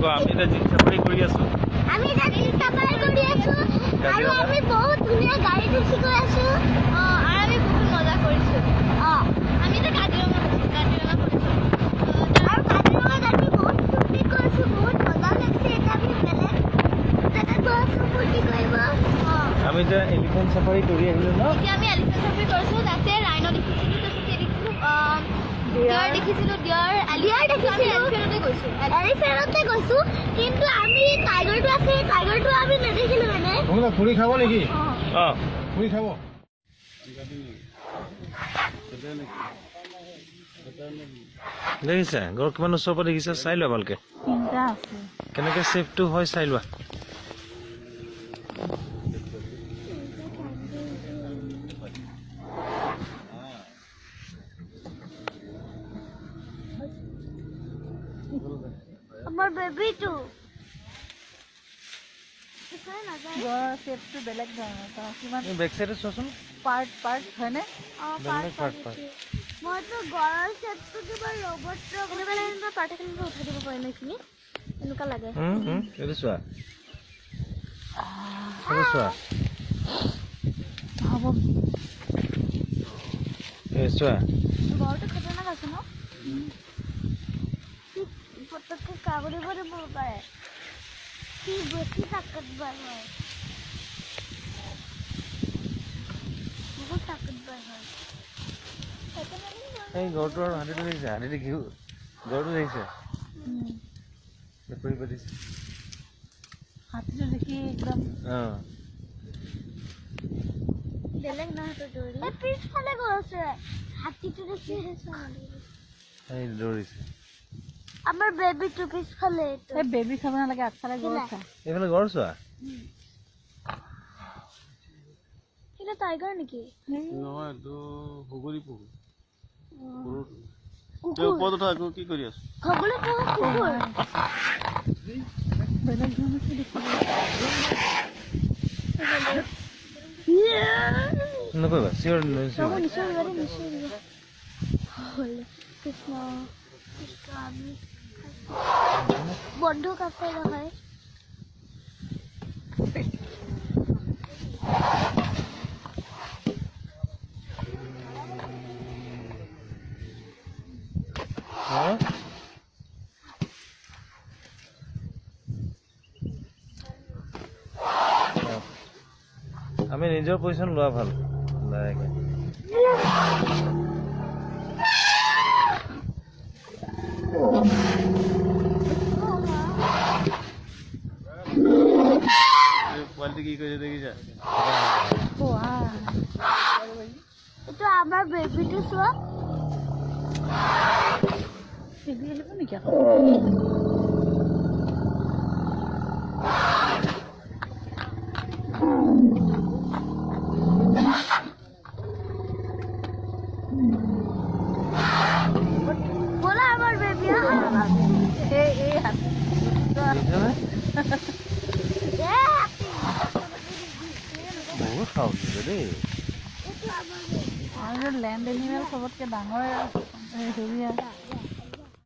আমি এটা জিম সাফাৰি কৰি আছো আমি এটা জিম সাফাৰি কৰি আছো আৰু আমি বহুত ধুনীয়া গাড়ী দেখি গৈ আছো আৰু আমি বহুত মজা কৰিছো আমি এটা কাজিৰঙা কৰিছো আৰু কাজিৰঙাত আমি বহুত ফূৰ্তি কৰিছো বহুত মজা লাগিছে এটা আমি বেলেগ এটা বহুত ফূৰ্তি কৰিব আমি এটা এলিফেন্ট সাফাৰি কৰি আহিলো ন এতিয়া আমি এলিফেন্ট সাফাৰি কৰিছো তাতে ৰাইনো দেখিছিলো ডিয়াৰ দেখিছিলো ডিয়াৰ এলিফেন্টতে গৈছো কিন্তু আমি টাইগাৰটো আছে টাইগাৰটো আমি নেদেখিলো মানে তোমৰা ফুৰি খাব নেকি ফুৰি খাব দেখিছা গড় কিমান ওচৰৰ পৰা দেখিছা চাই লোৱা ভালকে তিনটা আছে কেনেকে সেফটো হয় চাই লোৱা আমাৰ বেবিটো গড়ৰ শেপটো বেলেগ ধৰণৰ কিমান বেক সাইডে চোৱাচোন পাৰ্ট হয়নে মইতো গড়ৰ শেপটো কিবা ৰবট এনেকুৱা পাৰ্ট এখনকে উঠাই দিব পাৰিম এইখিনি এনেকুৱা লাগে এইটো চোৱা এইটো চোৱা হ'ব এই চোৱা গড়টো খতৰনাক আছে ন পটককে কামুৰিব দিব পাৰে সি বেছি তাকতবাৰ হয় বহুত তাকতবাৰ হয় এই গড়টো আৰু হাতীটো দেখিছে হাতী দেখি গড়টো দেখিছে কৰি পাতিছে হাতীটো দেখি একদম বেলেগ নহয় দৌৰি পিছফালে গৈছে হাতীটো দেখি এই দৌৰিছে আমাৰ বেবিটো পিছফালে এই বেবি চাব নালাগে আগফালে গড় চা এইফালে গড় চোৱা এটা টাইগাৰ নেকি নহয় তো হুগুৰি পহু ওপৰত উঠা কি কৰি আছো খগলে কুকুৰ বেলেগ ধৰণৰ কি দেখিব নকৰিবা চিঞৰ কৃষ্ণ বন্ধুক আছে নহয় আমি নিজৰ পজিশ্যন লোৱা ভাল লাহেকে কোৱালিটি কি কৰিছে দেখিছা এইটো আমাৰ বেবিটো চোৱা বেবি আহিব নেকি বলা আমাৰ বেবি এই হাতী বহুত খাওঁ দেই লেণ্ড এনিমেল চবতকে ডাঙৰ হেৰি